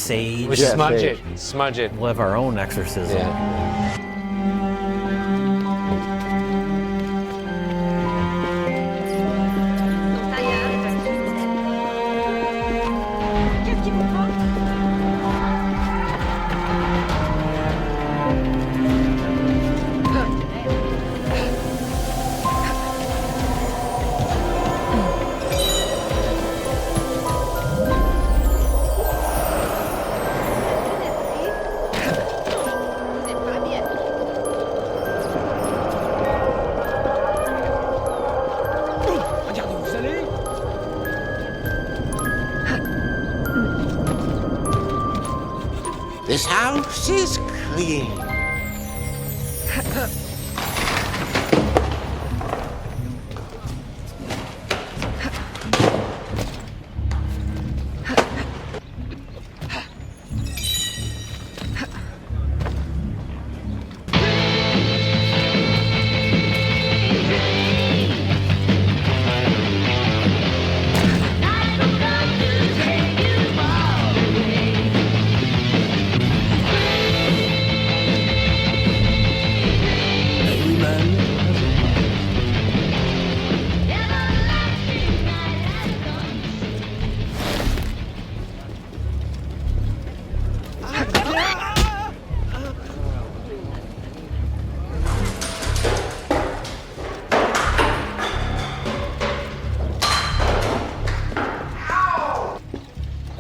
sage. We smudge sage. it. Smudge it. We'll have our own exorcism. Yeah. Qu'est-ce qui vous prend? Vous êtes pas bien. Regardez où vous allez. This house is clean.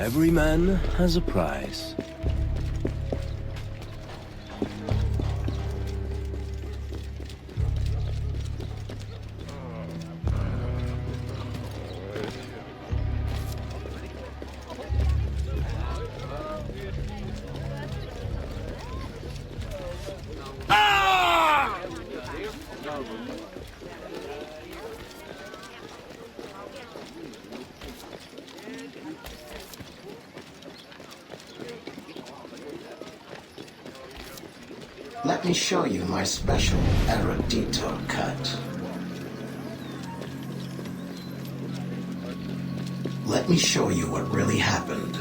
Every man has a price. Let me show you my special erudito cut. Let me show you what really happened.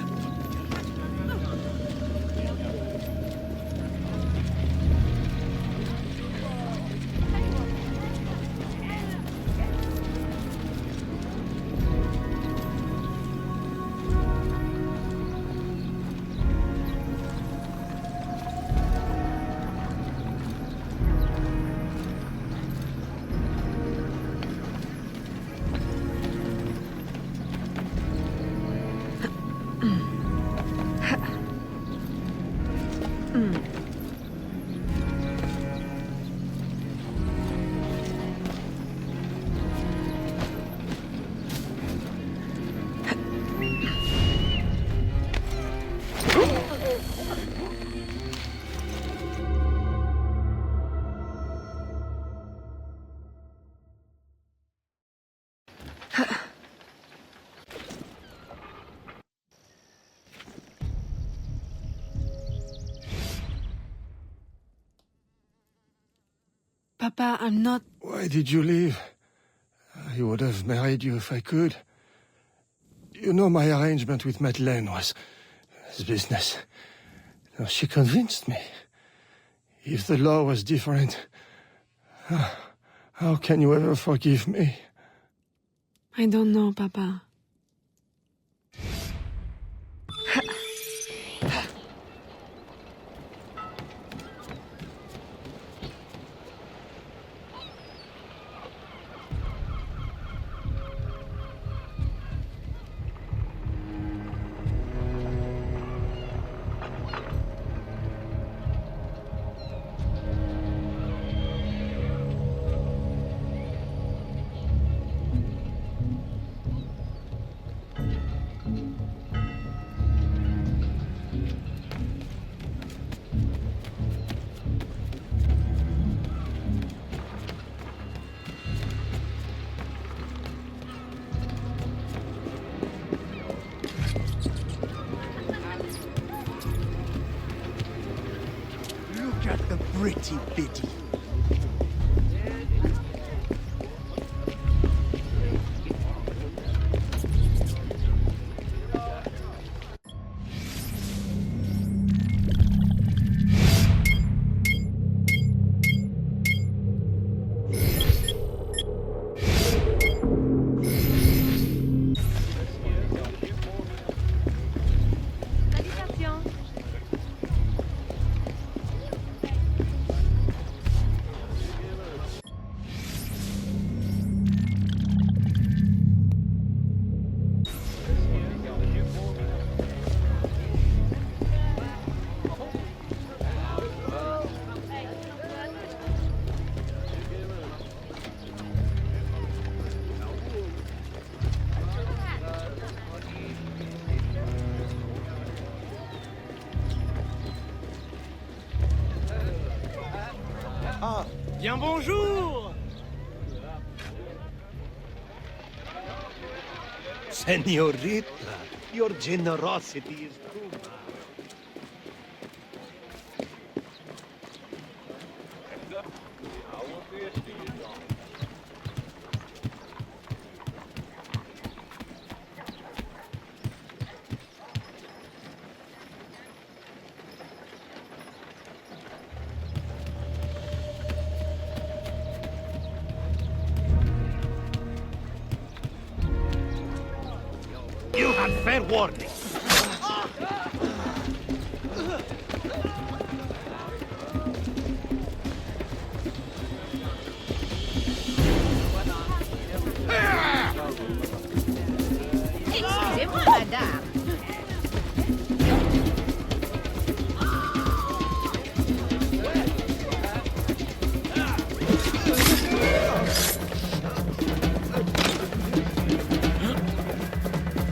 Papa, I'm not... Why did you leave? I would have married you if I could. You know, my arrangement with Madeleine was business. No, she convinced me. If the law was different, how can you ever forgive me? I don't know, Papa. Look at the pretty bitty. Bien bonjour. Senorita, your generosity is too much. You had fair warning. Excusez-moi, madame.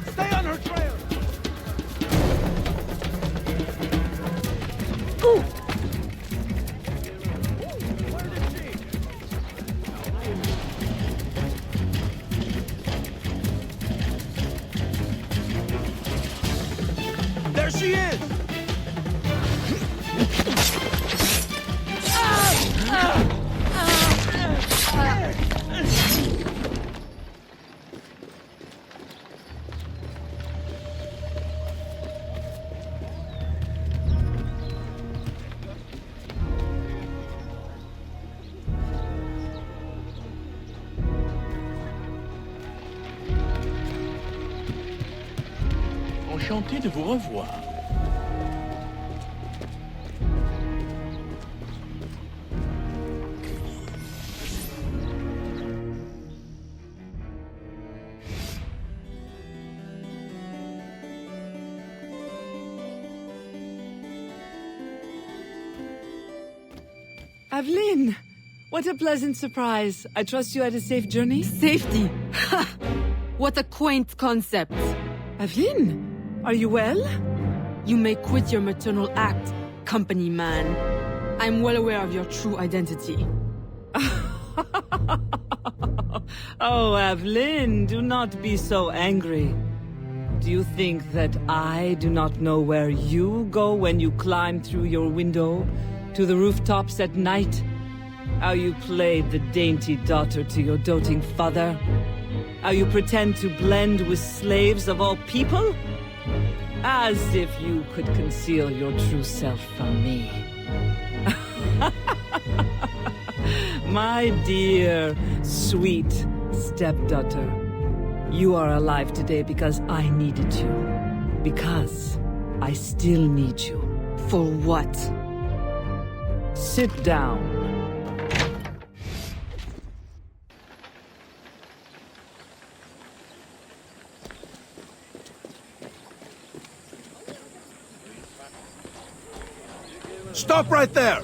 Stay on her trail. There she is! Enchanté de vous revoir. Aveline! What a pleasant surprise. I trust you had a safe journey? Safety? Ha! What a quaint concept. Aveline, are you well? You may quit your maternal act, company man. I'm well aware of your true identity. Oh, Aveline, do not be so angry. Do you think that I do not know where you go when you climb through your window to the rooftops at night? How you played the dainty daughter to your doting father? How you pretend to blend with slaves of all people? As if you could conceal your true self from me. My dear, sweet stepdaughter, you are alive today because I needed you. Because I still need you. For what? Sit down. Stop right there!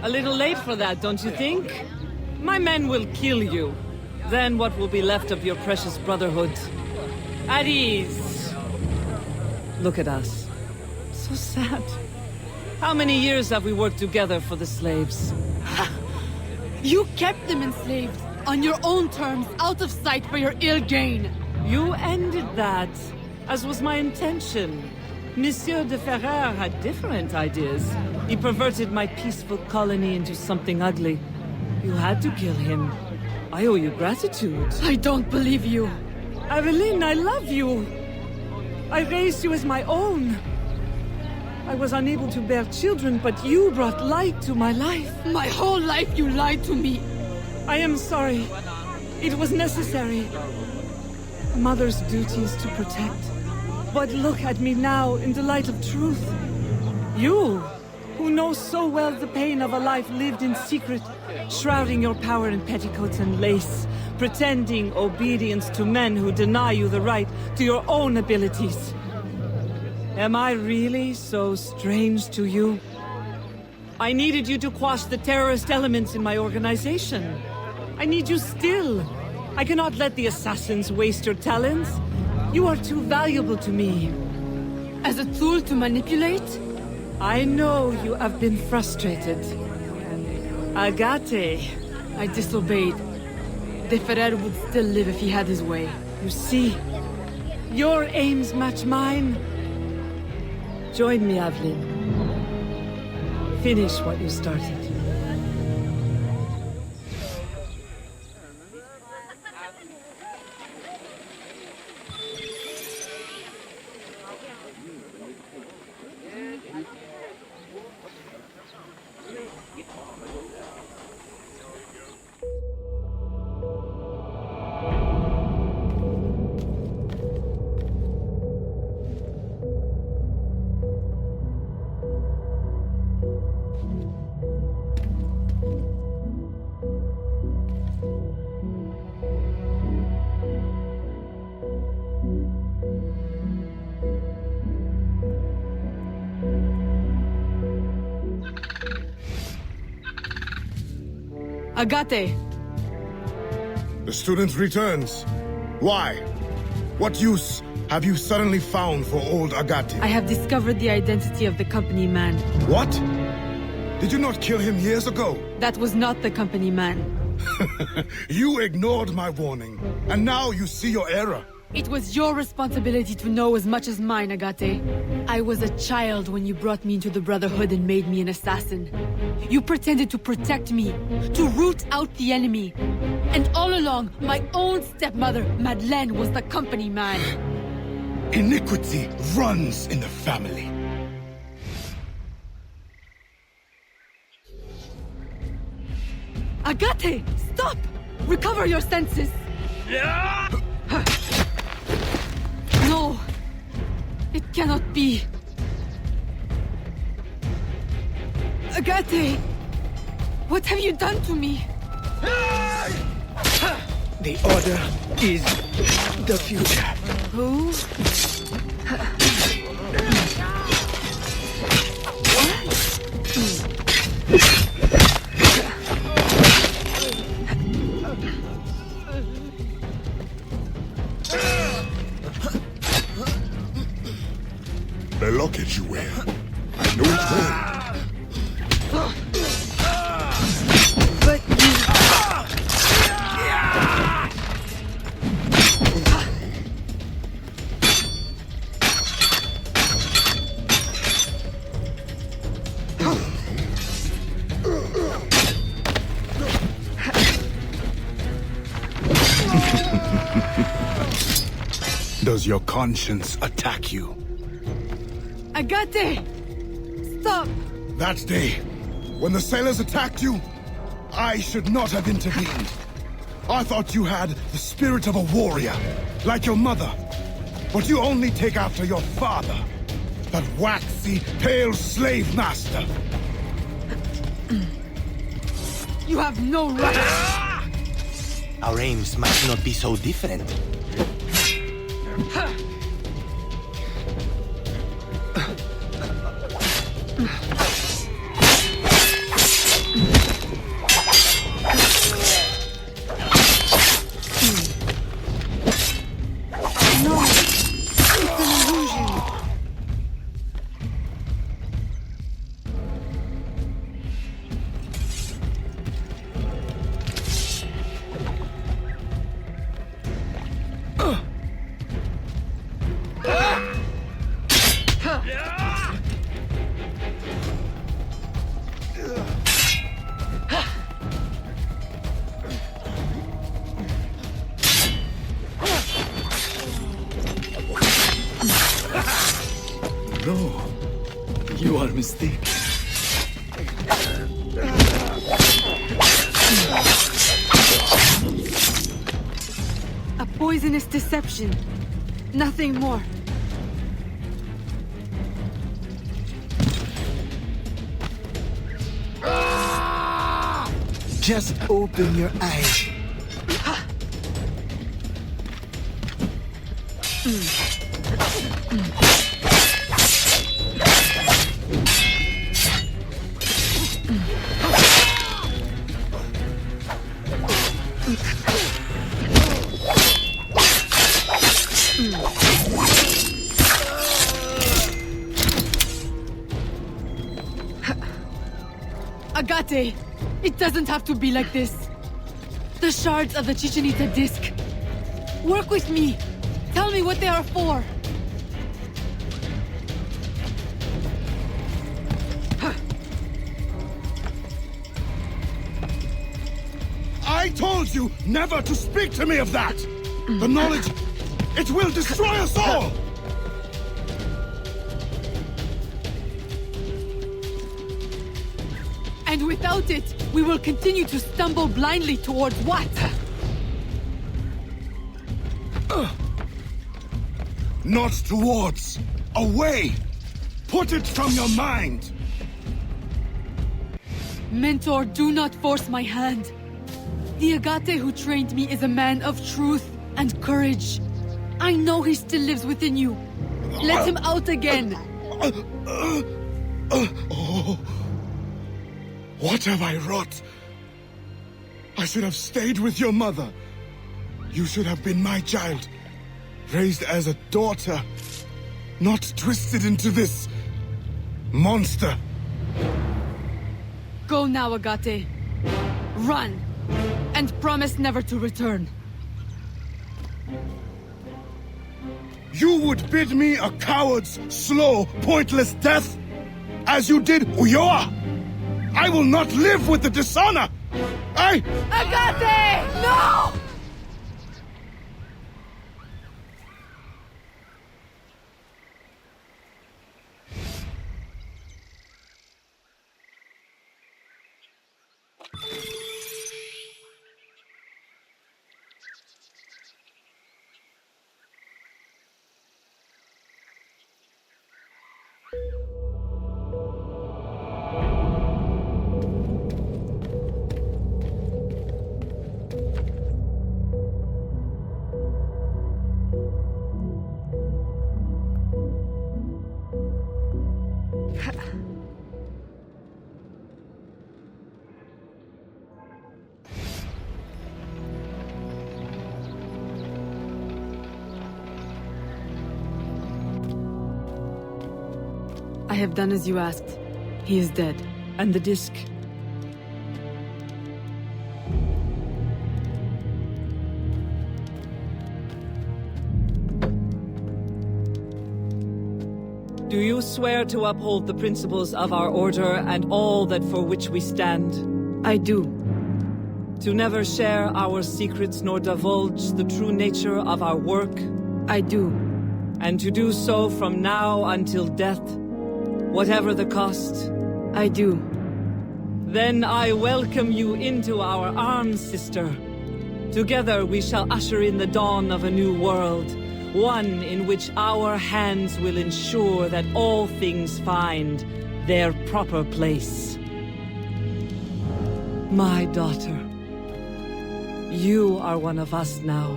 A little late for that, don't you think? My men will kill you. Then what will be left of your precious brotherhood? At ease. Look at us. So sad. How many years have we worked together for the slaves? You kept them enslaved, on your own terms, out of sight for your ill gain. You ended that, as was my intention. Monsieur de Ferrer had different ideas. He perverted my peaceful colony into something ugly. You had to kill him. I owe you gratitude. I don't believe you. Aveline, I love you. I raised you as my own. I was unable to bear children, but you brought light to my life. My whole life you lied to me. I am sorry. It was necessary. A mother's duty is to protect. But look at me now in the light of truth. You, who know so well the pain of a life lived in secret, shrouding your power in petticoats and lace, pretending obedience to men who deny you the right to your own abilities. Am I really so strange to you? I needed you to quash the terrorist elements in my organization. I need you still. I cannot let the assassins waste your talents. You are too valuable to me. As a tool to manipulate? I know you have been frustrated. Agate. I disobeyed. De Ferrer would still live if he had his way. You see, your aims match mine. Join me, Evelyn. Finish what you started. Agate! The student returns. Why? What use have you suddenly found for old Agate? I have discovered the identity of the company man. What? Did you not kill him years ago? That was not the company man. You ignored my warning, and now you see your error. It was your responsibility to know as much as mine, Agate. I was a child when you brought me into the Brotherhood and made me an assassin. You pretended to protect me, to root out the enemy. And all along, my own stepmother, Madeleine, was the company man. Iniquity runs in the family. Agate! Stop! Recover your senses! No! It cannot be! Agate! What have you done to me? The Order is the future. Who? The locket you wear. I know it well. But you... Does your conscience attack you? Agate! Stop! That day, when the sailors attacked you, I should not have intervened. I thought you had the spirit of a warrior, like your mother. But you only take after your father, that waxy, pale slave master. You have no right! Our aims might not be so different. No, you are mistaken. A poisonous deception. Nothing more. Just open your eyes. Agate, it doesn't have to be like this. The shards of the Chichen Itza disc. Work with me. Tell me what they are for. I told you never to speak to me of that! The knowledge, it will destroy us all! And without it, we will continue to stumble blindly towards what? Not towards. Away! Put it from your mind! Mentor, do not force my hand. The Agate who trained me is a man of truth and courage. I know he still lives within you. Let him out again. What have I wrought? I should have stayed with your mother. You should have been my child, raised as a daughter, not twisted into this monster. Go now, Agate. Run, and promise never to return. You would bid me a coward's slow, pointless death? As you did Ulloa? I will not live with the dishonor! Agate! No! I have done as you asked. He is dead. And the disc? Do you swear to uphold the principles of our order and all that for which we stand? I do. To never share our secrets nor divulge the true nature of our work? I do. And to do so from now until death, whatever the cost? I do. Then I welcome you into our arms, sister. Together we shall usher in the dawn of a new world, one in which our hands will ensure that all things find their proper place. My daughter, you are one of us now.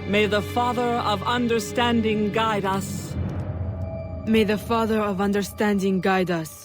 May the Father of Understanding guide us. May the Father of Understanding guide us.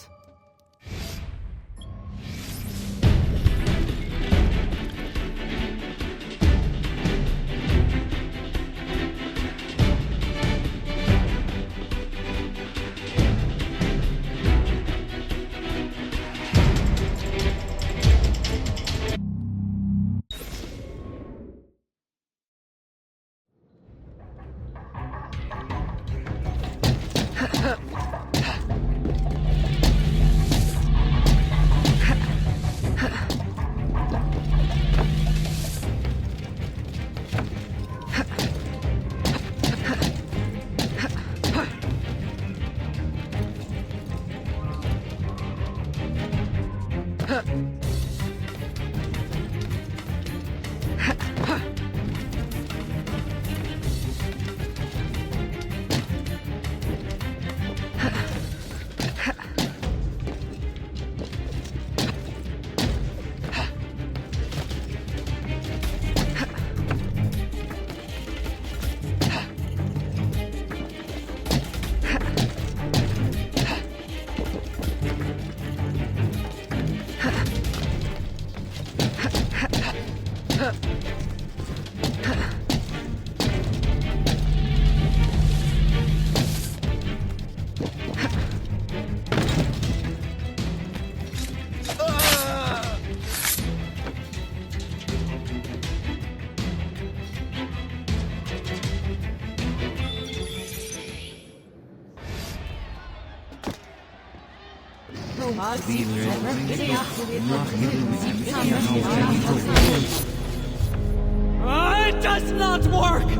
It does not work!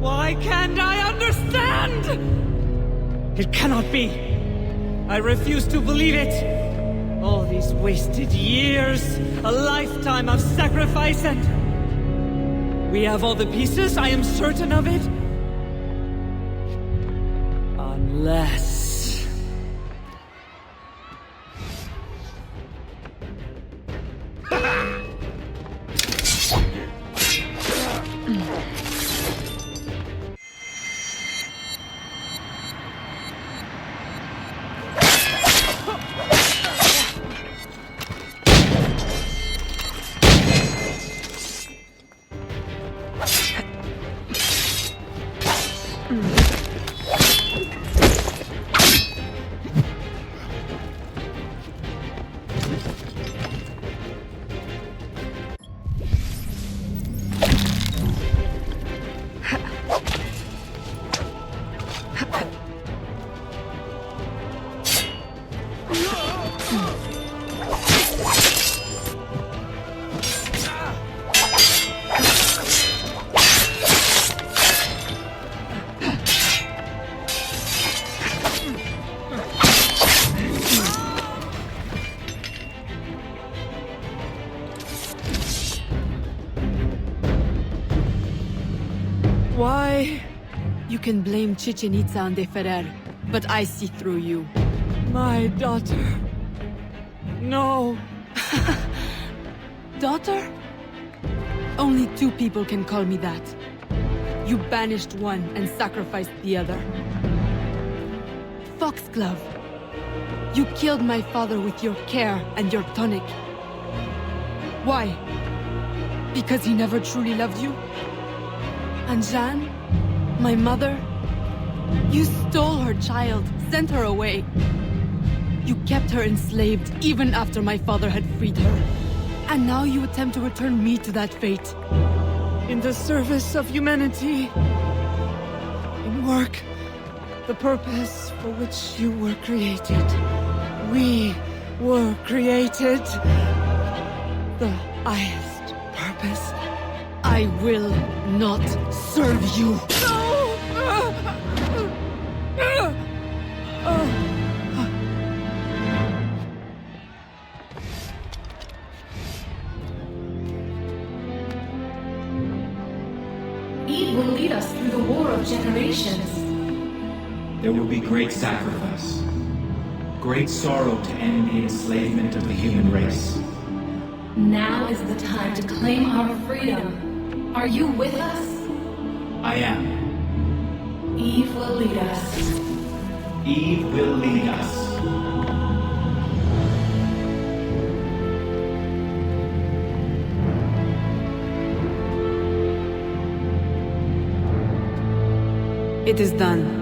Why can't I understand? It cannot be. I refuse to believe it. All these wasted years, a lifetime of sacrifice, and... we have all the pieces, I am certain of it. Unless... Why? You can blame Chichen Itza and De Ferrer, but I see through you. My daughter. No. Daughter? Only two people can call me that. You banished one and sacrificed the other. Foxglove. You killed my father with your care and your tonic. Why? Because he never truly loved you? And Jeanne, my mother, you stole her child, sent her away. You kept her enslaved even after my father had freed her. And now you attempt to return me to that fate. In the service of humanity. In work, the purpose for which you were created. We were created. The highest purpose. I will not serve you. Eve will lead us through the war of generations. There will be great sacrifice. Great sorrow to end the enslavement of the human race. Now is the time to claim our freedom. Are you with us? I am. Eve will lead us. Eve will lead us. It is done.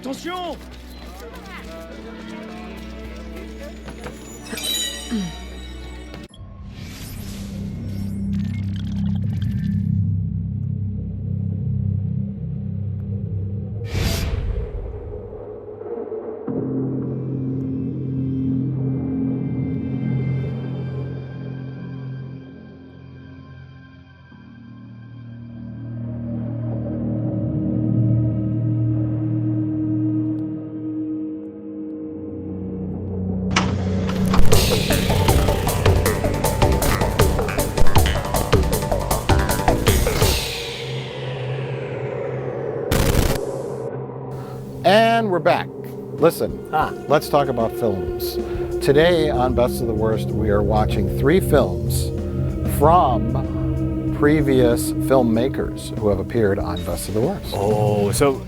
Attention! And we're back. Listen, let's talk about films. Today on Best of the Worst, we are watching 3 films from previous filmmakers who have appeared on Best of the Worst. Oh, so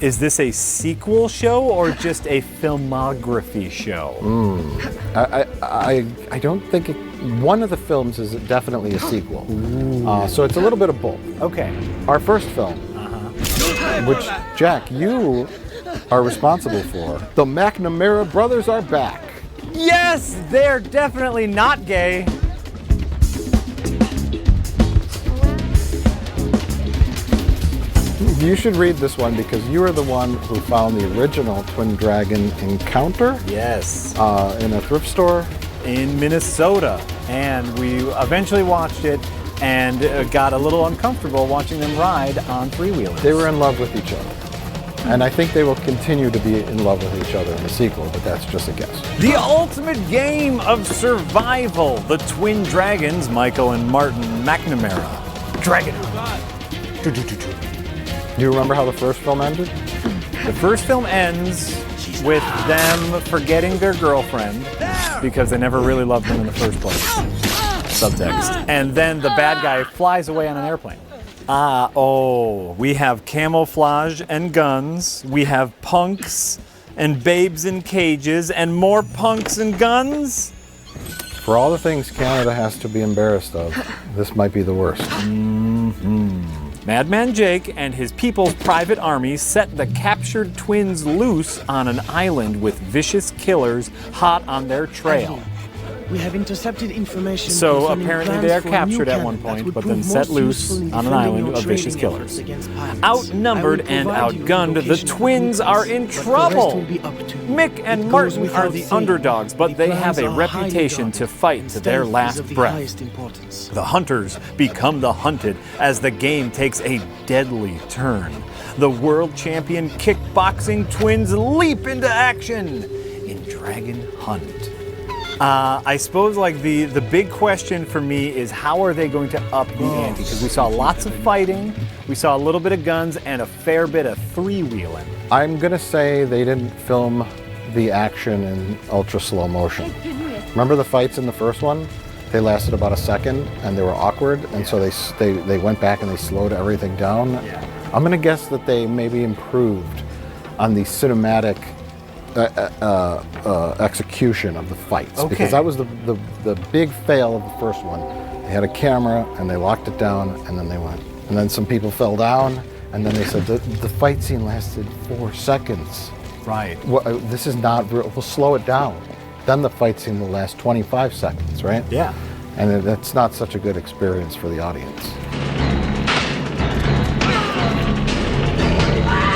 is this a sequel show or just a filmography show? I don't think one of the films is definitely a sequel. So it's a little bit of both. Okay. Our first film, which, Jack, you are responsible for. The McNamara brothers are back. Yes, they're definitely not gay. You should read this one because you are the one who found the original Twin Dragon Encounter. Yes. In a thrift store. In Minnesota. And we eventually watched it and got a little uncomfortable watching them ride on three-wheelers. They were in love with each other. And I think they will continue to be in love with each other in the sequel, but that's just a guess. The ultimate game of survival. The twin dragons, Michael and Martin McNamara. Dragon. Do you remember how the first film ended? The first film ends with them forgetting their girlfriend because they never really loved them in the first place. Subtext. And then the bad guy flies away on an airplane. We have camouflage and guns. We have punks and babes in cages and more punks and guns. For all the things Canada has to be embarrassed of, this might be the worst. Madman Jake and his people's private army set the captured twins loose on an island with vicious killers hot on their trail. We have intercepted information. So apparently they are captured at one point, but then set loose on an island of vicious killers. Outnumbered and outgunned, the twins are in trouble. Mick and Martin are the underdogs, but they have a reputation to fight to their last breath. The hunters become the hunted as the game takes a deadly turn. The world champion kickboxing twins leap into action in Dragon Hunt. I suppose like the big question for me is how are they going to up the ante? Because we saw lots of fighting, we saw a little bit of guns, and a fair bit of three-wheeling. I'm gonna say they didn't film the action in ultra slow motion. Remember the fights in the first one? They lasted about a second and they were awkward, and so they went back and they slowed everything down. I'm gonna guess that they maybe improved on the cinematic execution of the fights, because that was the big fail of the first one. They had a camera and they locked it down and then they went. And then some people fell down and then they said the fight scene lasted 4 seconds. Right. Well, this is not real. We'll slow it down. Then the fight scene will last 25 seconds, right? Yeah. And that's not such a good experience for the audience.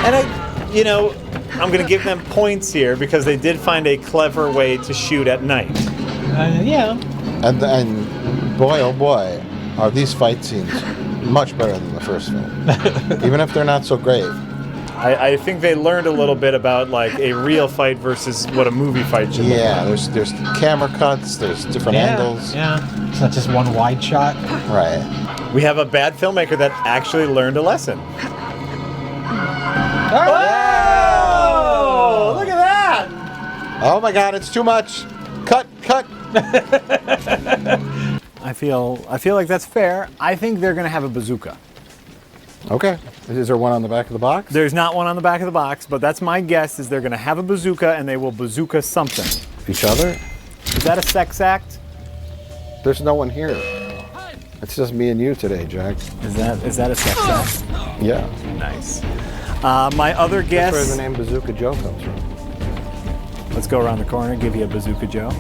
And I'm going to give them points here because they did find a clever way to shoot at night. Yeah. And boy, oh boy, are these fight scenes much better than the first film. Even if they're not so great. I think they learned a little bit about like a real fight versus what a movie fight should look like. Yeah, there's camera cuts, there's different angles. Yeah, it's not just one wide shot. Right. We have a bad filmmaker that actually learned a lesson. Oh! Look at that! Oh my God, it's too much. Cut. I feel like that's fair. I think they're going to have a bazooka. Okay. Is there one on the back of the box? There's not one on the back of the box, but that's my guess is they're going to have a bazooka and they will bazooka something. Each other? Is that a sex act? There's no one here. It's just me and you today, Jack. Is that a sex act? Yeah. Nice. My other guess. That's where the name Bazooka Joe comes from. Let's go around the corner, give you a Bazooka Joe.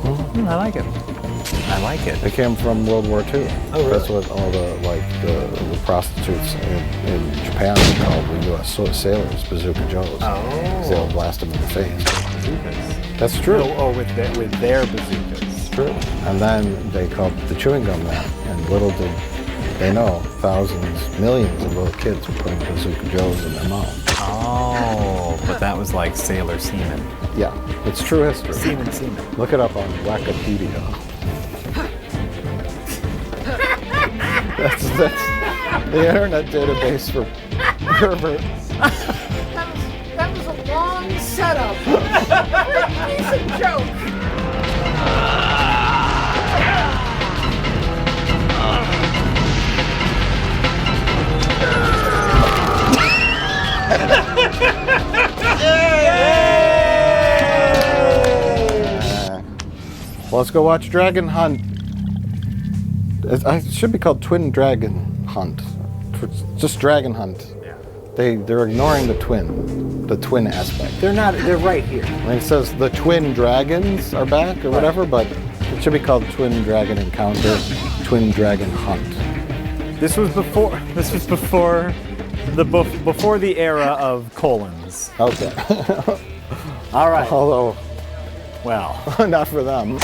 I like it. I like it. It came from World War II. Oh, really? That's what all the prostitutes in Japan called the U.S. sailors Bazooka Joes. Oh. They'll blast them in the face. Bazookas. That's true. Oh, with their bazookas. It's true. And then they called the chewing gum that. And little did they know, thousands, millions of little kids were putting Bazooka Joes in their mouth. Oh, but that was like sailor semen. Yeah, it's true history. Semen. Look it up on Wikipedia. That's the internet database for perverts. That was a long setup. Piece of joke. Well, let's go watch Dragon Hunt. It should be called Twin Dragon Hunt. Just Dragon Hunt. Yeah. They're ignoring the twin aspect. They're not. They're right here. I mean, it says the twin dragons are back or whatever, but it should be called Twin Dragon Encounter, Twin Dragon Hunt. This was before the era of colons. Okay. All right. Although, well, not for them.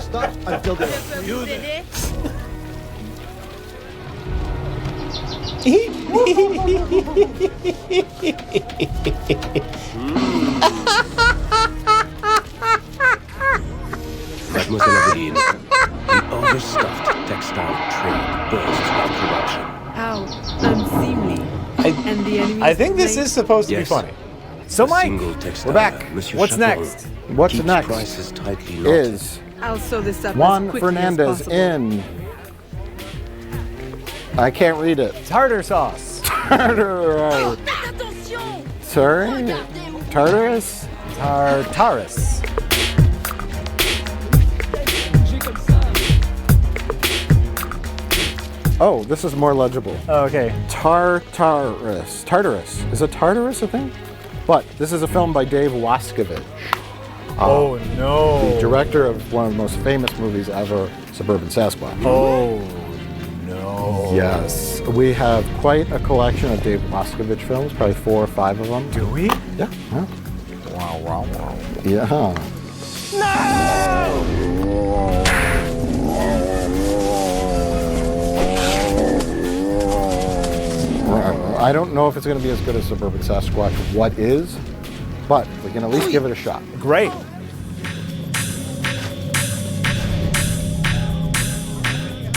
Stop until they Mademoiselle Aveline, the overstuffed textile trade bursts with corruption. How unseemly. And the enemy. I think this is supposed to be funny. So, Mike, we're back. What's next? What's next is I'll sew this up Juan as quickly Fernandez as possible. in. I can't read it. Tartar sauce. Tartar. Sorry? Tartarus? Tartarus. Oh, this is more legible. Oh, okay. Tartarus. Tartarus. Is a Tartarus a thing? But this is a film by Dave Wascovich. Oh, no. The director of one of the most famous movies ever, Suburban Sasquatch. Oh, no. Yes. We have quite a collection of Dave Wascovich films, probably 4 or 5 of them. Do we? Yeah. Wow. Yeah. I don't know if it's going to be as good as Suburban Sasquatch What Is, but we can at least give it a shot. Great.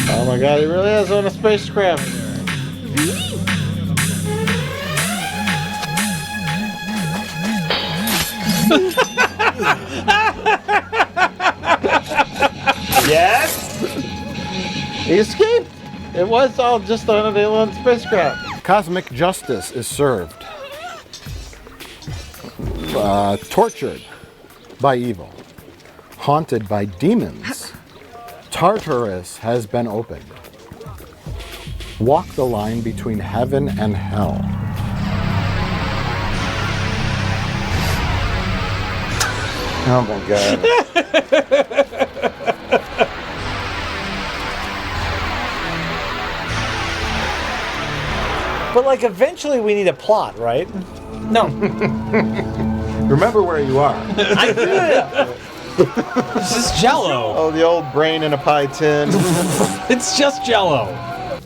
Oh my god, he really is on a spacecraft. Yes? He escaped. It was all just on an alien spacecraft. Cosmic justice is served. Tortured by evil. Haunted by demons. Tartarus has been opened. Walk the line between heaven and hell. Oh my god. But like eventually we need a plot, right? No. Remember where you are. I did. This is Jello. Oh, the old brain in a pie tin. It's just Jello.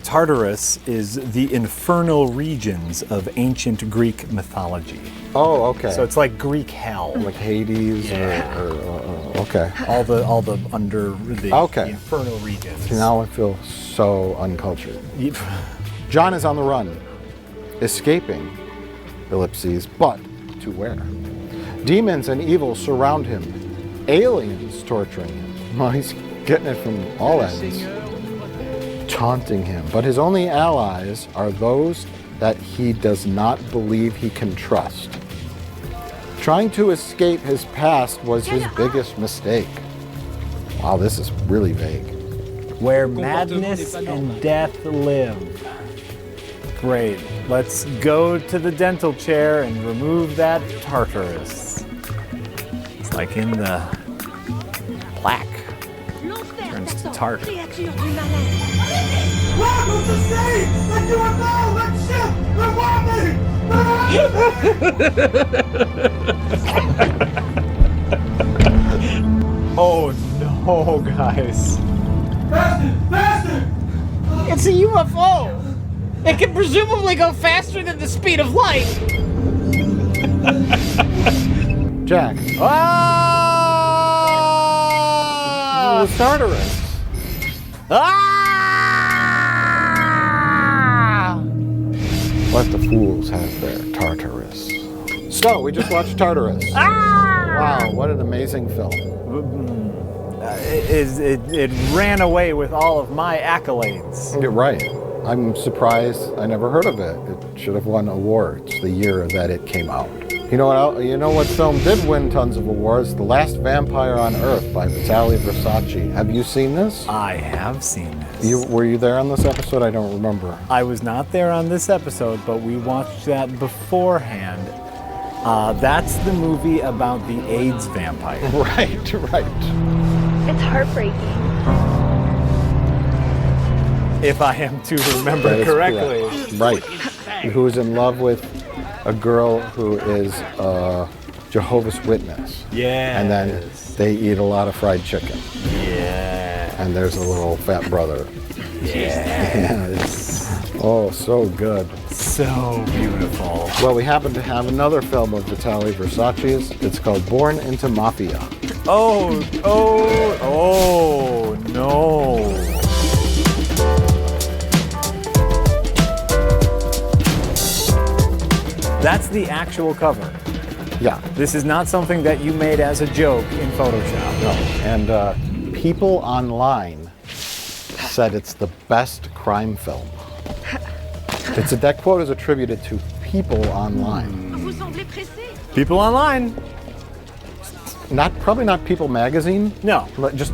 Tartarus is the infernal regions of ancient Greek mythology. Oh, okay. So it's like Greek hell, like Hades, okay. All the under the infernal regions. Now I feel so uncultured. John is on the run, escaping, ellipses, but to where? Demons and evil surround him. Aliens torturing him. Well, he's getting it from all ends. Taunting him. But his only allies are those that he does not believe he can trust. Trying to escape his past was his biggest mistake. Wow, this is really vague. Where madness and death live. Great. Let's go to the dental chair and remove that Tartarus. It's like in the plaque. Turns to tartar. Welcome to sea! Let you know! Let ship! Oh no, guys. Faster! It's a UFO! It can presumably go faster than the speed of light! Jack. Ah! The Tartarus. Ah! Let the fools have their Tartarus. So, we just watched Tartarus. Wow, what an amazing film. It ran away with all of my accolades. You're right. I'm surprised I never heard of it. It should have won awards the year that it came out. You know what film did win tons of awards? The Last Vampire on Earth by Vitaly Versace. Have you seen this? I have seen this. Were you there on this episode? I don't remember. I was not there on this episode, but we watched that beforehand. That's the movie about the AIDS vampire. Right. It's heartbreaking. If I am to remember correctly. Correct. Right. Who's in love with a girl who is a Jehovah's Witness. Yeah. And then they eat a lot of fried chicken. Yeah. And there's a little fat brother. Yes. Oh, so good. So beautiful. Well, we happen to have another film of Vitaly Versace's. It's called Born into Mafia. Oh no. That's the actual cover. Yeah. This is not something that you made as a joke in Photoshop. No. And people online said it's the best crime film. That quote is attributed to people online. People online. Probably not People Magazine. No. But just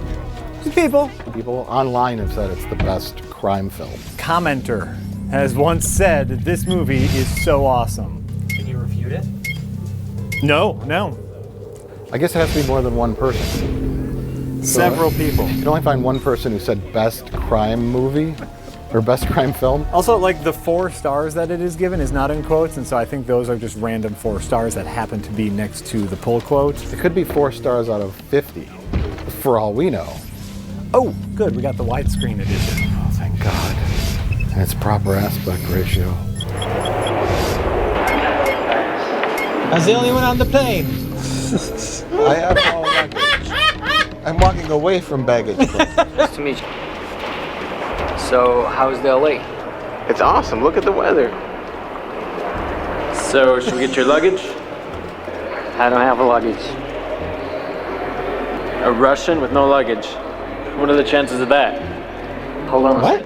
people. People online have said it's the best crime film. Commenter has once said this movie is so awesome. Can you refute it? No. I guess it has to be more than one person. Several people. You can only find one person who said best crime movie or best crime film. Also, like the 4 stars that it is given is not in quotes, and so I think those are just random 4 stars that happen to be next to the pull quote. It could be 4 stars out of 50, for all we know. Oh, good, we got the widescreen edition. Oh, thank God. And its proper aspect ratio. I was the only one on the plane. I have no luggage. I'm walking away from baggage. Nice to meet you. So, how's the LA? It's awesome. Look at the weather. So, should we get your luggage? I don't have a luggage. A Russian with no luggage. What are the chances of that? Hold on. What?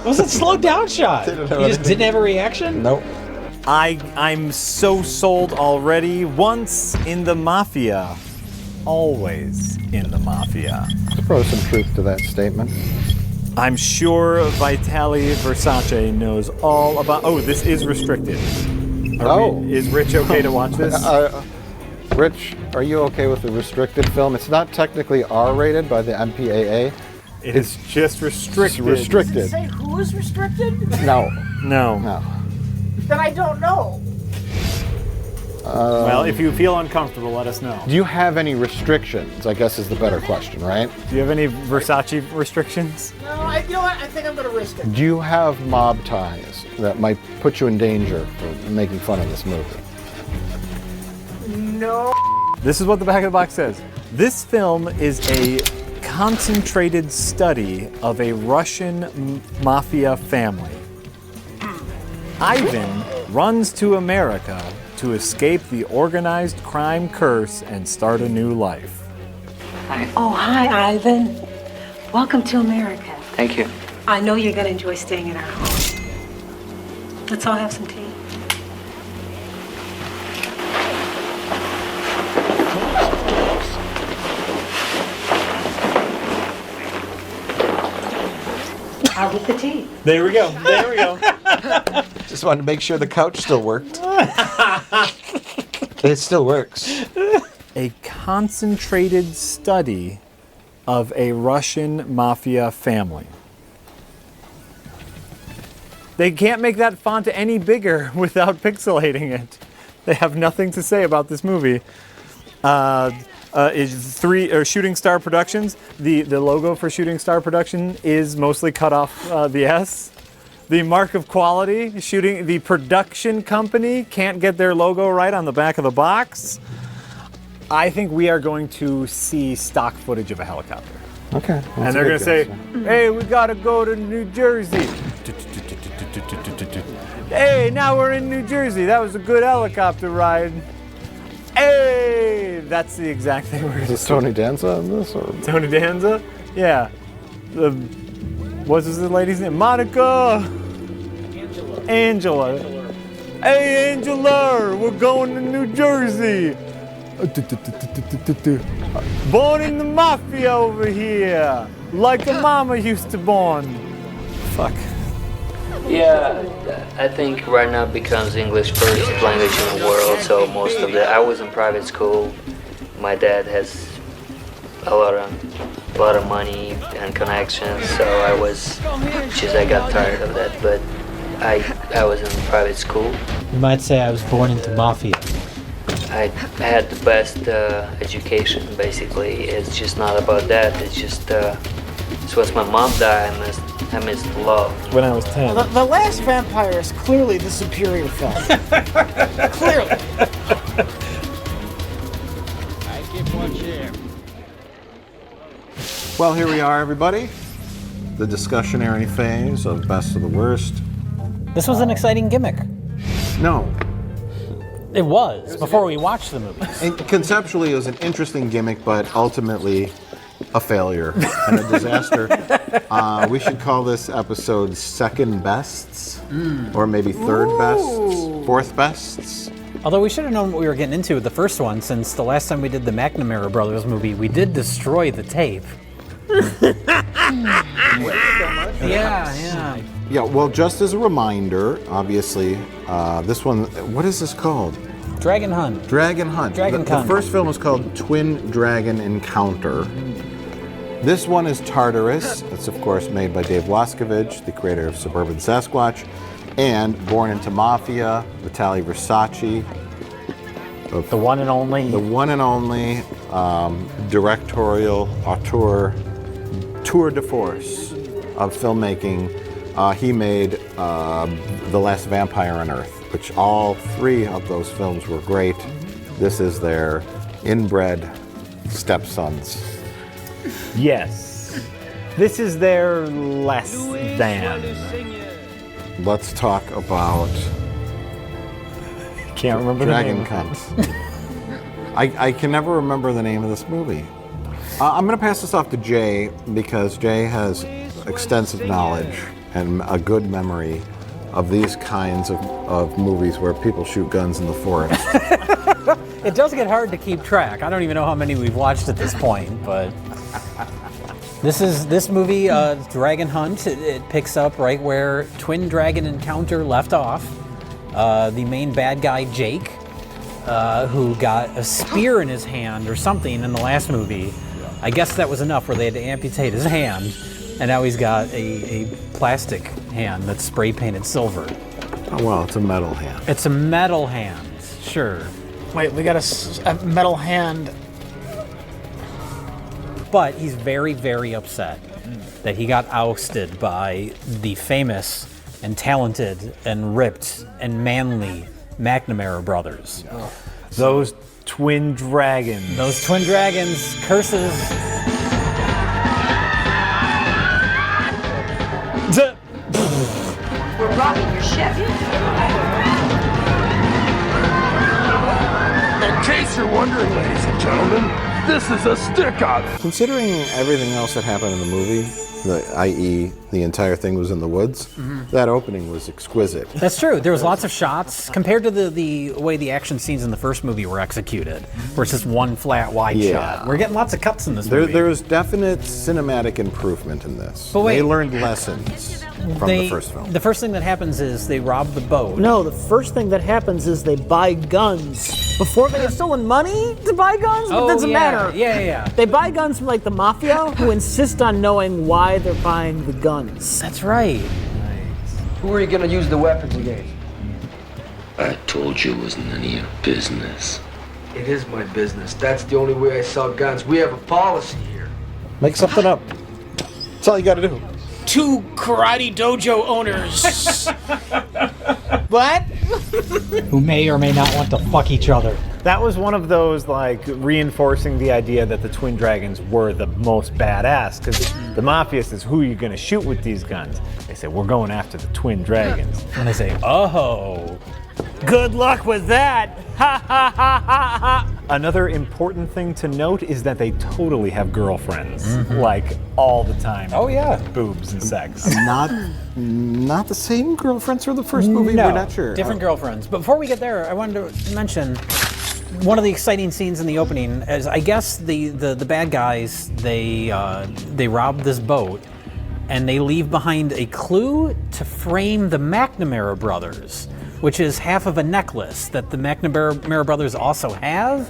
Was it slowed down shot? You just didn't have a reaction? Nope. I'm so sold already. Once in the mafia, always in the mafia. There's probably some truth to that statement. I'm sure Vitaly Versace knows all about... Oh, this is restricted. Is Rich okay to watch this? Rich, are you okay with the restricted film? It's not technically R-rated by the MPAA. It's just restricted. It's restricted. Does it say who is restricted? No. Then I don't know. Well, if you feel uncomfortable, let us know. Do you have any restrictions, I guess is the better question, right? Do you have any Versace restrictions? No, you know what? I think I'm going to risk it. Do you have mob ties that might put you in danger for making fun of this movie? No. This is what the back of the box says. This film is a concentrated study of a Russian mafia family. Ivan runs to America to escape the organized crime curse and start a new life. Oh, hi, Ivan. Welcome to America. Thank you. I know you're going to enjoy staying in our home. Let's all have some tea. I'll get the tea. There we go. There we go. Just wanted to make sure the couch still worked. It still works. A concentrated study of a Russian mafia family. They can't make that font any bigger without pixelating it. They have nothing to say about this movie. Is Shooting Star Productions. The logo for Shooting Star Production is mostly cut off the S. The mark of quality, the production company can't get their logo right on the back of the box. I think we are going to see stock footage of a helicopter. Okay. And they're going to say, hey, we got to go to New Jersey. Hey, now we're in New Jersey. That was a good helicopter ride. Hey, that's the exact thing we're going to see. Is Tony Danza in this? Or? Tony Danza? Yeah. What's this lady's name? Monica! Angela. Hey, Angela, we're going to New Jersey. Born in the mafia over here, like a mama used to born. Fuck. Yeah, I think right now it becomes English first language in the world, so most of I was in private school. My dad has a lot of money and connections, so I got tired of that, but I was in private school. You might say I was born into mafia. I had the best education, basically. It's just not about that. It's just, so once my mom died, I missed love. When I was 10. The Last Vampire is clearly the superior film. Clearly. I give one chair. Well, here we are, everybody. The discussionary phase of Best of the Worst. This was an exciting gimmick. No. It was before we watched the movie. And conceptually, it was an interesting gimmick, but ultimately a failure and a disaster. We should call this episode Second Bests, or maybe Third Bests, Fourth Bests. Although we should have known what we were getting into with the first one, since the last time we did the McNamara Brothers movie, we did destroy the tape. Yeah. Yeah, well, just as a reminder, obviously, this one, what is this called? Dragon Hunt. Dragon Hunt. The first film was called Twin Dragon Encounter. This one is Tartarus. It's, of course, made by Dave Wascovich, the creator of Suburban Sasquatch, and Born into Mafia, Vitaly Versace. The one and only. The one and only directorial auteur tour de force of filmmaking. He made The Last Vampire on Earth, which all three of those films were great. This is their inbred stepsons. Yes. This is their less than. Let's talk about Can't remember Dragon the name. Cunt. I can never remember the name of this movie. I'm going to pass this off to Jay because Jay has extensive knowledge and a good memory of these kinds of movies where people shoot guns in the forest. It does get hard to keep track. I don't even know how many we've watched at this point, but this movie, Dragon Hunt, it picks up right where Twin Dragon Encounter left off. The main bad guy, Jake, who got a spear in his hand or something in the last movie. I guess that was enough where they had to amputate his hand, and now he's got a plastic hand that's spray painted silver. Oh, well, it's a metal hand. It's a metal hand, sure. Wait, we got a metal hand. But he's very, very upset that he got ousted by the famous and talented and ripped and manly McNamara brothers. Oh. Those twin dragons. Those twin dragons, curses. We're robbing your ship. In case you're wondering, ladies and gentlemen, this is a stick-up. Considering everything else that happened in the movie, i.e. the entire thing was in the woods, that opening was exquisite. That's true. There was lots of shots compared to the way the action scenes in the first movie were executed, where it's just one flat wide shot. We're getting lots of cuts in this movie. There was definite cinematic improvement in this. But wait. They learned lessons from the first film. The first thing that happens is they rob the boat. No, the first thing that happens is they buy guns. Before they have stolen money to buy guns? But it doesn't matter. Yeah. They buy guns from like the mafia who insist on knowing why they're buying the guns. That's right. Who are you gonna use the weapons against? I told you it was none of your business. It is my business. That's the only way I sell guns. We have a policy here. Make something up. That's all you gotta do. 2 karate dojo owners. What? Who may or may not want to fuck each other. That was one of those, like, reinforcing the idea that the Twin Dragons were the most badass, because the Mafia says, who are you going to shoot with these guns? They say, we're going after the Twin Dragons. And they say, oh. Good luck with that! Ha ha ha ha ha! Another important thing to note is that they totally have girlfriends, like all the time. Oh yeah, boobs and sex. Not the same girlfriends from the first movie. No, we're not sure. Different girlfriends. But before we get there, I wanted to mention one of the exciting scenes in the opening. Is I guess the bad guys they rob this boat and they leave behind a clue to frame the McNamara brothers, which is half of a necklace that the McNamara brothers also have.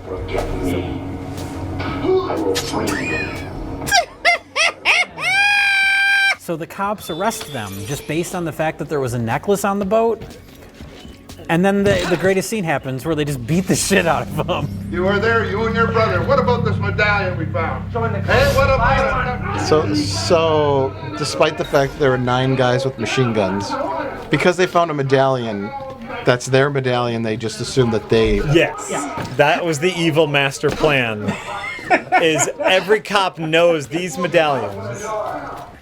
So the cops arrest them just based on the fact that there was a necklace on the boat. And then the greatest scene happens where they just beat the shit out of them. You were there, you and your brother. What about this medallion we found? Hey, what about it? So, despite the fact that there were 9 guys with machine guns, because they found a medallion, that's their medallion, they just assumed that they... Yes, that was the evil master plan, is every cop knows these medallions.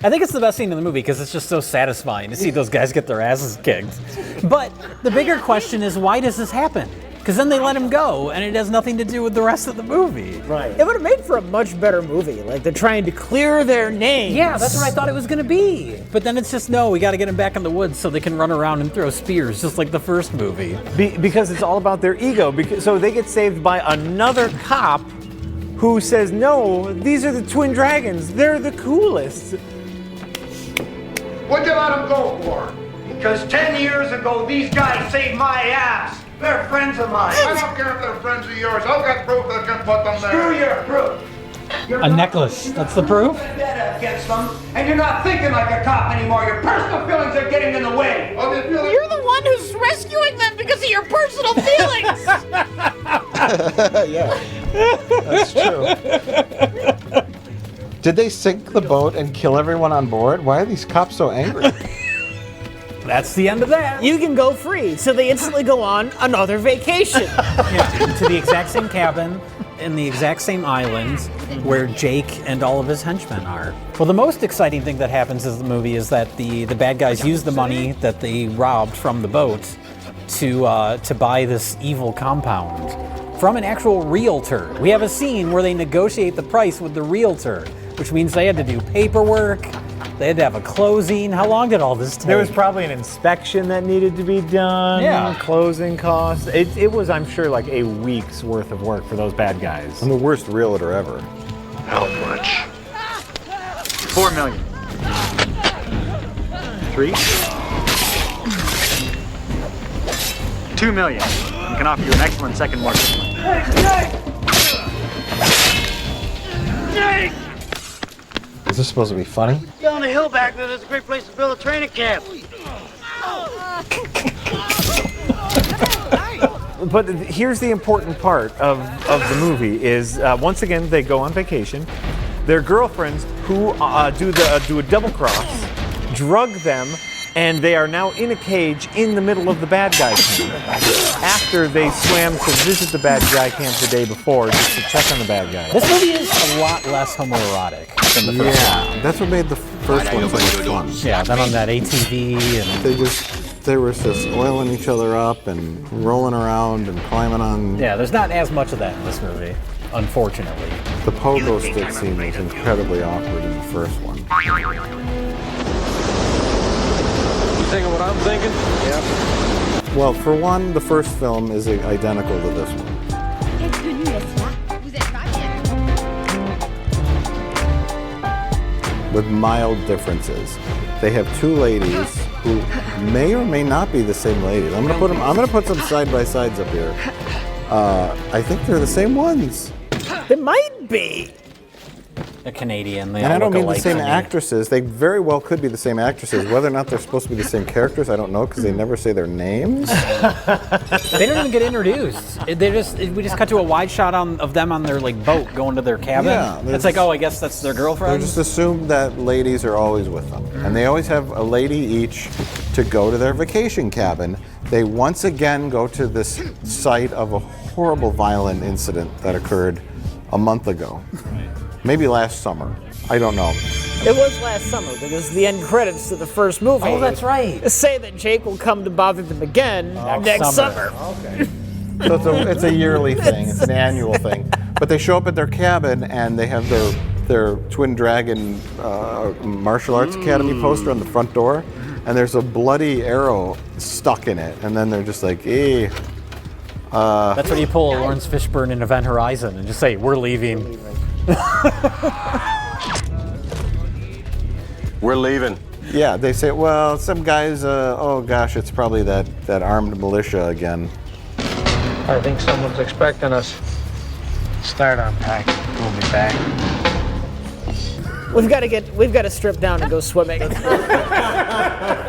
I think it's the best scene in the movie because it's just so satisfying to see those guys get their asses kicked. But the bigger question is, why does this happen? Because then they let him go, and it has nothing to do with the rest of the movie. Right. It would have made for a much better movie. Like, they're trying to clear their names. Yeah, that's what I thought it was going to be. But then it's just, no, we got to get them back in the woods so they can run around and throw spears, just like the first movie. Because it's all about their ego. So they get saved by another cop who says, no, these are the Twin Dragons. They're the coolest. What'd you let him go for? Because 10 years ago, these guys saved my ass. They're friends of mine. I don't care if they're friends of yours. I've got proof that I can put them there. Screw your proof. A necklace. That's the proof? Vendetta against them, and you're not thinking like a cop anymore. Your personal feelings are getting in the way. You're the one who's rescuing them because of your personal feelings. Yeah, that's true. Did they sink the boat and kill everyone on board? Why are these cops so angry? That's the end of that. You can go free, so they instantly go on another vacation. To the exact same cabin, in the exact same island where Jake and all of his henchmen are. Well, the most exciting thing that happens in the movie is that the bad guys use the money that they robbed from the boat to buy this evil compound from an actual realtor. We have a scene where they negotiate the price with the realtor, which means they had to do paperwork. They had to have a closing. How long did all this take? There was probably an inspection that needed to be done. Yeah. Closing costs. It was, I'm sure, like a week's worth of work for those bad guys. I'm the worst realtor ever. How much? $4 million. 3? $2 million. I can offer you an excellent second mortgage. Jake! Is this supposed to be funny? Down the hill back there, there's a great place to build a training camp. But here's the important part of the movie is, once again, they go on vacation. Their girlfriends, who do a double cross, drug them, and they are now in a cage in the middle of the bad guy camp. After they swam to visit the bad guy camp the day before, just to check on the bad guy. This movie is a lot less homoerotic than the first one. That's what made the first one so much fun. Yeah, then on that ATV and... They were just oiling each other up and rolling around and climbing on... Yeah, there's not as much of that in this movie, unfortunately. The pogo stick scene was incredibly awkward in the first one. You thinking what I'm thinking? Yeah. Well, for one, the first film is identical to this one. With mild differences. They have two ladies who may or may not be the same ladies. I'm gonna put some side by sides up here. I think they're the same ones. They might be. They're Canadian. And I don't mean the same actresses. They very well could be the same actresses. Whether or not they're supposed to be the same characters, I don't know, because they never say their names. They don't even get introduced. We just cut to a wide shot of them on their like boat going to their cabin. Yeah, it's like, oh, I guess that's their girlfriend. They just assume that ladies are always with them, and they always have a lady each to go to their vacation cabin. They once again go to this site of a horrible violent incident that occurred a month ago. Maybe last summer. I don't know. It was last summer because the end credits to the first movie. Oh, that's right. Say that Jake will come to bother them again next summer. Okay. So it's a yearly thing. It's an annual thing. But they show up at their cabin and they have their Twin Dragon Martial Arts Academy poster on the front door, and there's a bloody arrow stuck in it. And then they're just like, eh. That's when you pull a Lawrence Fishburne in Event Horizon and just say, we're leaving. We're leaving. Yeah, they say, well, some guys, oh gosh, it's probably that armed militia again. I think someone's expecting us. Start unpacking. We'll be back. We've got to strip down and go swimming.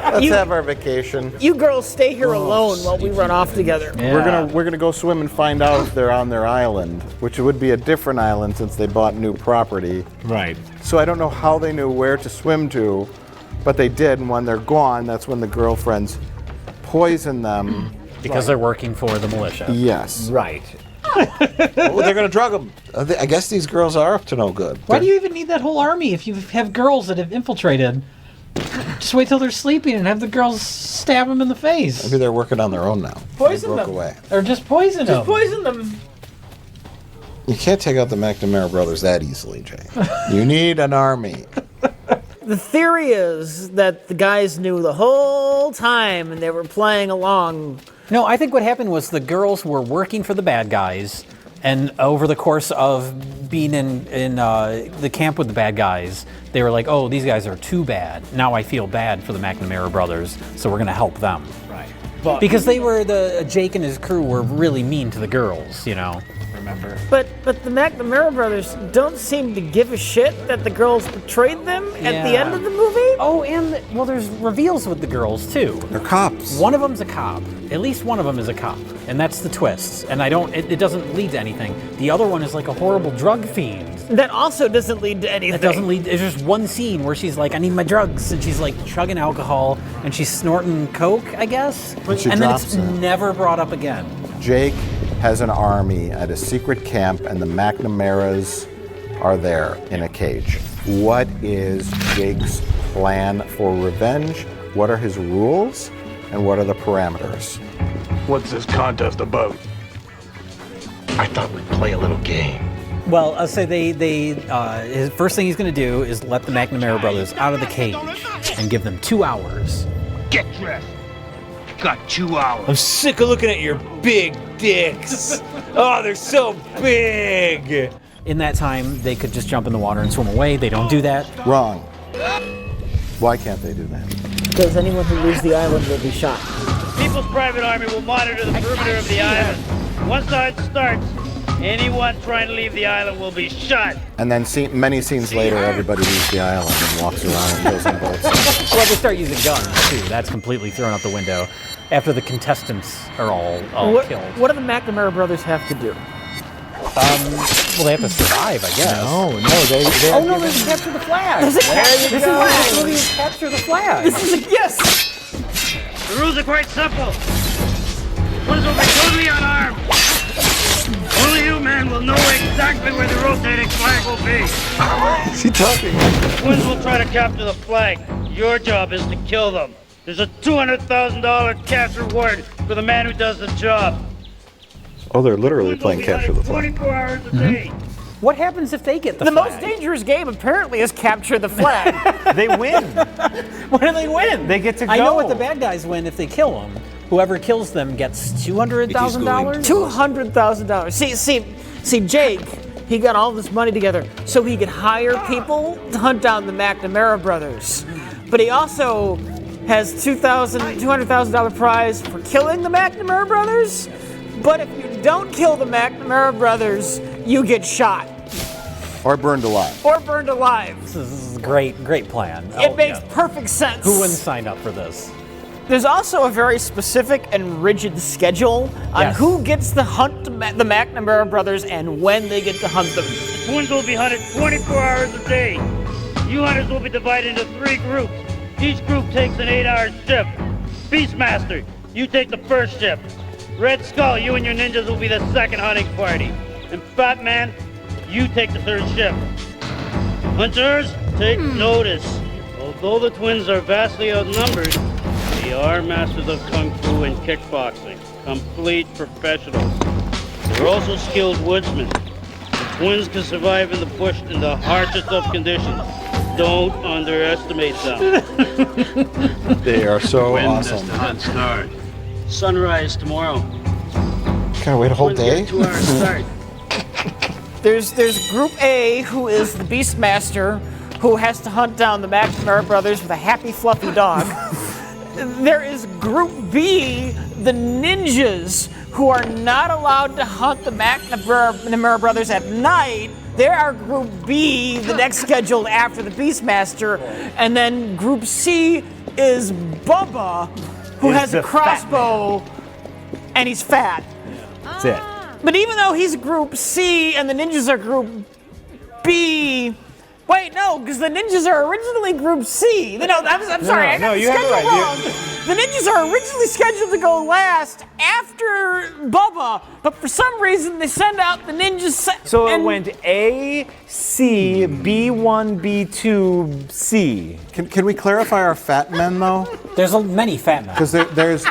Let's have our vacation. You girls stay here alone while we run off together. Yeah. We're gonna go swim and find out if they're on their island, which would be a different island since they bought new property. Right. So I don't know how they knew where to swim to, but they did, and when they're gone, that's when the girlfriends poison them. Because they're working for the militia. Yes. Right. Well, they're gonna drug them. I guess these girls are up to no good. Why do you even need that whole army if you have girls that have infiltrated? Just wait till they're sleeping and have the girls stab them in the face. Maybe they're working on their own now. Poison they broke them. Away. Or just poison them. Just poison them. You can't take out the McNamara brothers that easily, Jay. You need an army. The theory is that the guys knew the whole time and they were playing along. No, I think what happened was the girls were working for the bad guys, and over the course of being in the camp with the bad guys, they were like, oh, these guys are too bad. Now I feel bad for the McNamara brothers, so we're going to help them. Right. Because Jake and his crew were really mean to the girls, you know. Remember? But the McNamara brothers don't seem to give a shit that the girls betrayed them at the end of the movie. Oh, and there's reveals with the girls too. They're cops. One of them's a cop. At least one of them is a cop, and that's the twist. And it doesn't lead to anything. The other one is like a horrible drug fiend. That also doesn't lead to anything. It doesn't lead. There's just one scene where she's like, "I need my drugs," and she's like chugging alcohol, and she's snorting coke, I guess. And then it's never brought up again. Jake has an army at a secret camp, and the McNamaras are there in a cage. What is Jake's plan for revenge? What are his rules? And what are the parameters? What's this contest about? I thought we'd play a little game. Well, I'll say his first thing he's going to do is let the McNamara brothers out of the cage and give them 2 hours. Get dressed. Got 2 hours. I'm sick of looking at your big dicks. Oh, they're so big. In that time, they could just jump in the water and swim away. They don't do that. Wrong. Why can't they do that? Because anyone who leaves the island will be shot. People's Private Army will monitor the perimeter of the island. Once it starts, anyone trying to leave the island will be shot. And then many scenes later, everybody leaves the island and walks around and goes on boats. Well, they start using guns, too. That's completely thrown out the window after the contestants are all killed. What do the McNamara brothers have to do? Well, they have to survive, I guess. No, they oh, no, they capture the flag. There's a capture the flag. This movie is capture the flag. This is a yes. The rules are quite simple. Twins will be totally unarmed. Only you men will know exactly where the rotating flag will be. Is he talking? Twins will try to capture the flag. Your job is to kill them. There's a $200,000 cash reward for the man who does the job. Oh, they're literally playing capture the flag. 24 hours a day. What happens if they get the The flag? most dangerous game apparently is capture the flag. They win. What do they win? They get to go. I know what the bad guys win if they kill them. Whoever kills them gets $200,000. $200,000. See, Jake, he got all this money together so he could hire people to hunt down the McNamara brothers. But he also has $200,000 prize for killing the McNamara brothers. But if you don't kill the McNamara brothers, you get shot. Or burned alive. Or burned alive. This is a great plan. It makes perfect sense. Who wouldn't sign up for this? There's also a very specific and rigid schedule on who gets to hunt the McNamara brothers and when they get to hunt them. Twins will be hunted 24 hours a day. You hunters will be divided into 3 groups. Each group takes an 8-hour shift. Beastmaster, you take the first shift. Red Skull, you and your ninjas will be the second hunting party. And Fat Man, you take the third shift. Hunters, take notice. Although the twins are vastly outnumbered, they are masters of Kung Fu and kickboxing. Complete professionals. They're also skilled woodsmen. The twins can survive in the bush in the harshest of conditions. Don't underestimate them. They are so When awesome. does the hunt start? Sunrise tomorrow. Can I wait a whole day? 2 hours start. There's Group A, who is the Beastmaster, who has to hunt down the McNamara brothers with a happy, fluffy dog. There is Group B, the ninjas, who are not allowed to hunt the McNamara brothers at night. There are Group B, the next scheduled after the Beastmaster. And then Group C is Bubba, who has a crossbow, and he's fat. That's it. But even though he's Group C and the ninjas are Group B, wait, no, because the ninjas are originally Group C. No, I'm sorry, I got the schedule wrong. The ninjas are originally scheduled to go last after Bubba, but for some reason they send out the ninjas. So it went A, C, B1, B2, C. Can we clarify our fat men though? There's many fat men. Because there's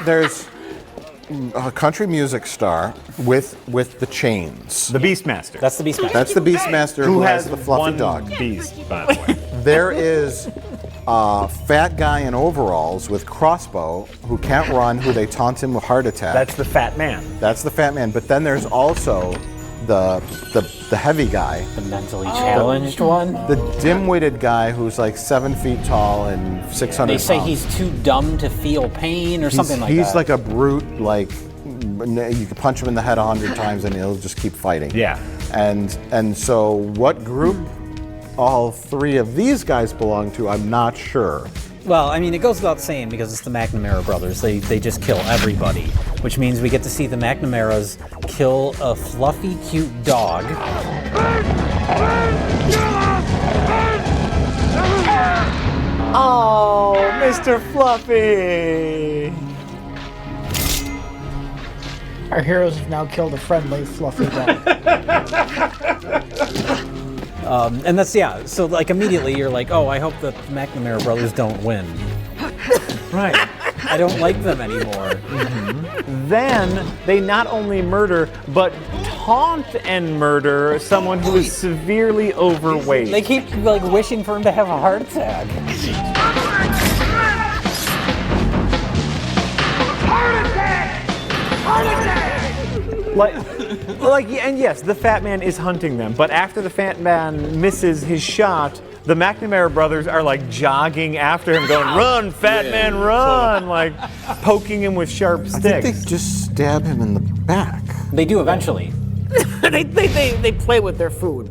a country music star with the chains. The Beastmaster. That's the Beastmaster. That's the Beastmaster who has the fluffy one dog. Beast, by the way. There is a fat guy in overalls with crossbow who can't run, who they taunt him with heart attack. That's the fat man. That's the fat man. But then there's also the heavy guy. The mentally challenged one? The dim-witted guy who's like 7 feet tall and 600 They say pounds. he's too dumb to feel pain or something like that. He's like a brute, like you can punch him in the head 100 times and he'll just keep fighting. Yeah. And so what group all 3 of these guys belong to, I'm not sure. Well, I mean, it goes without saying because it's the McNamara brothers. They just kill everybody, which means we get to see the McNamaras kill a fluffy, cute dog. Oh, Mr. Fluffy! Our heroes have now killed a friendly, fluffy dog. And that's, so like immediately you're like, oh, I hope the McNamara brothers don't win. Right. I don't like them anymore. Then they not only murder, but taunt and murder someone who is severely overweight. They keep like wishing for him to have a heart attack. And yes, the fat man is hunting them, but after the fat man misses his shot, the McNamara brothers are like jogging after him, going, "Run, fat man, run!" Like poking him with sharp sticks. I think they just stab him in the back. They do eventually. they play with their food.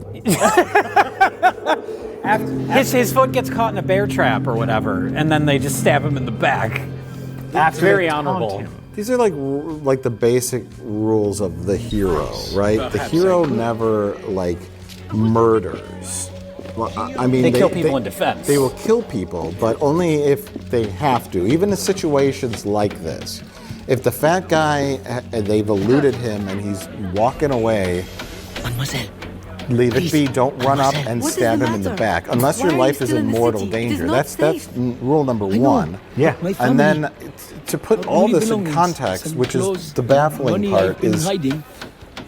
His foot gets caught in a bear trap or whatever, and then they just stab him in the back. That's very honorable. These are like the basic rules of the hero, right? The hero never like murders. Well, I mean, they kill people in defense. They will kill people, but only if they have to. Even in situations like this, if the fat guy they've eluded him and he's walking away, Mademoiselle, leave please, it be. Don't run up and What stab does him it in the matter? back, unless your Why are life you is still in in the mortal city? It is danger. not That's safe. rule number I know. 1. Yeah. my And family, then to put all only this in belongings, context, some which is clothes, the baffling money part, I've been is hiding.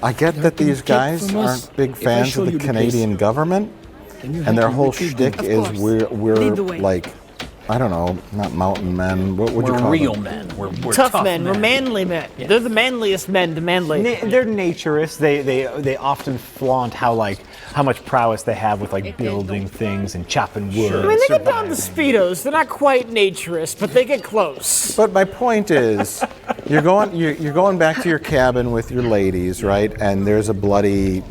I get that these guys aren't big fans of the Canadian government, and their whole shtick is we're like, I don't know, not mountain men. What would you call real them? men. We're tough men. We're manly men. Yes. They're the manliest men to manly. They're naturists. They often flaunt how much prowess they have with like building things and chopping wood. I mean, they get down to speedos. They're not quite naturists, but they get close. But my point is, you're going back to your cabin with your ladies, right? And there's a bloody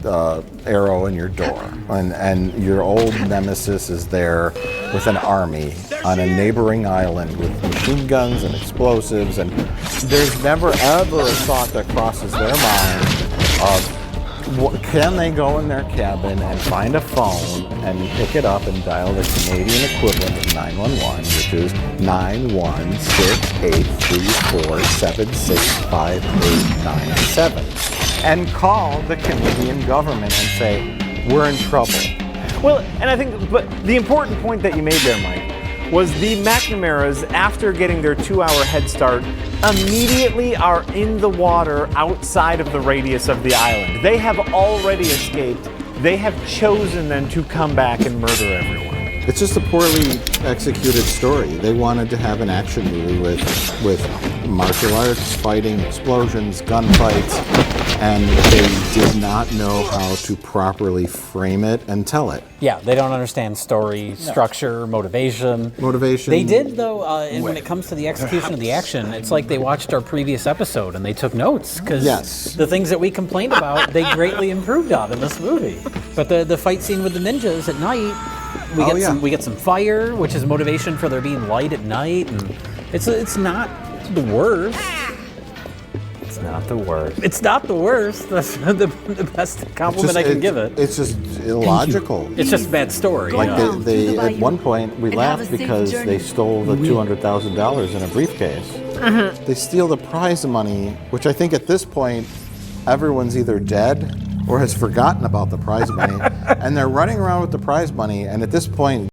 arrow in your door, and your old nemesis is there with an army on a neighboring island with machine guns and explosives, and there's never ever a thought that crosses their mind of can they go in their cabin and find a phone and pick it up and dial the Canadian equivalent of 911, which is 91683476587, and call the Canadian government and say, we're in trouble. Well, and I think, but the important point that you made there, Mike, was the McNamaras, after getting their 2-hour head start, immediately are in the water outside of the radius of the island. They have already escaped. They have chosen then to come back and murder everyone. It's just a poorly executed story. They wanted to have an action movie with martial arts, fighting, explosions, gunfights, and they did not know how to properly frame it and tell it. Yeah, they don't understand story, structure, motivation. They did, though, and when it comes to the execution of the action, it's like they watched our previous episode and they took notes, because the things that we complained about, they greatly improved on in this movie. But the fight scene with the ninjas at night, we get some fire, which is motivation for there being light at night, and it's not the worst. It's not the worst. It's not the worst. That's the best compliment I can give it. It's just illogical. It's just a bad story. Like they at one point we laughed because they stole the $200,000 in a briefcase. They steal the prize money, which I think at this point everyone's either dead or has forgotten about the prize money, and they're running around with the prize money. And at this point,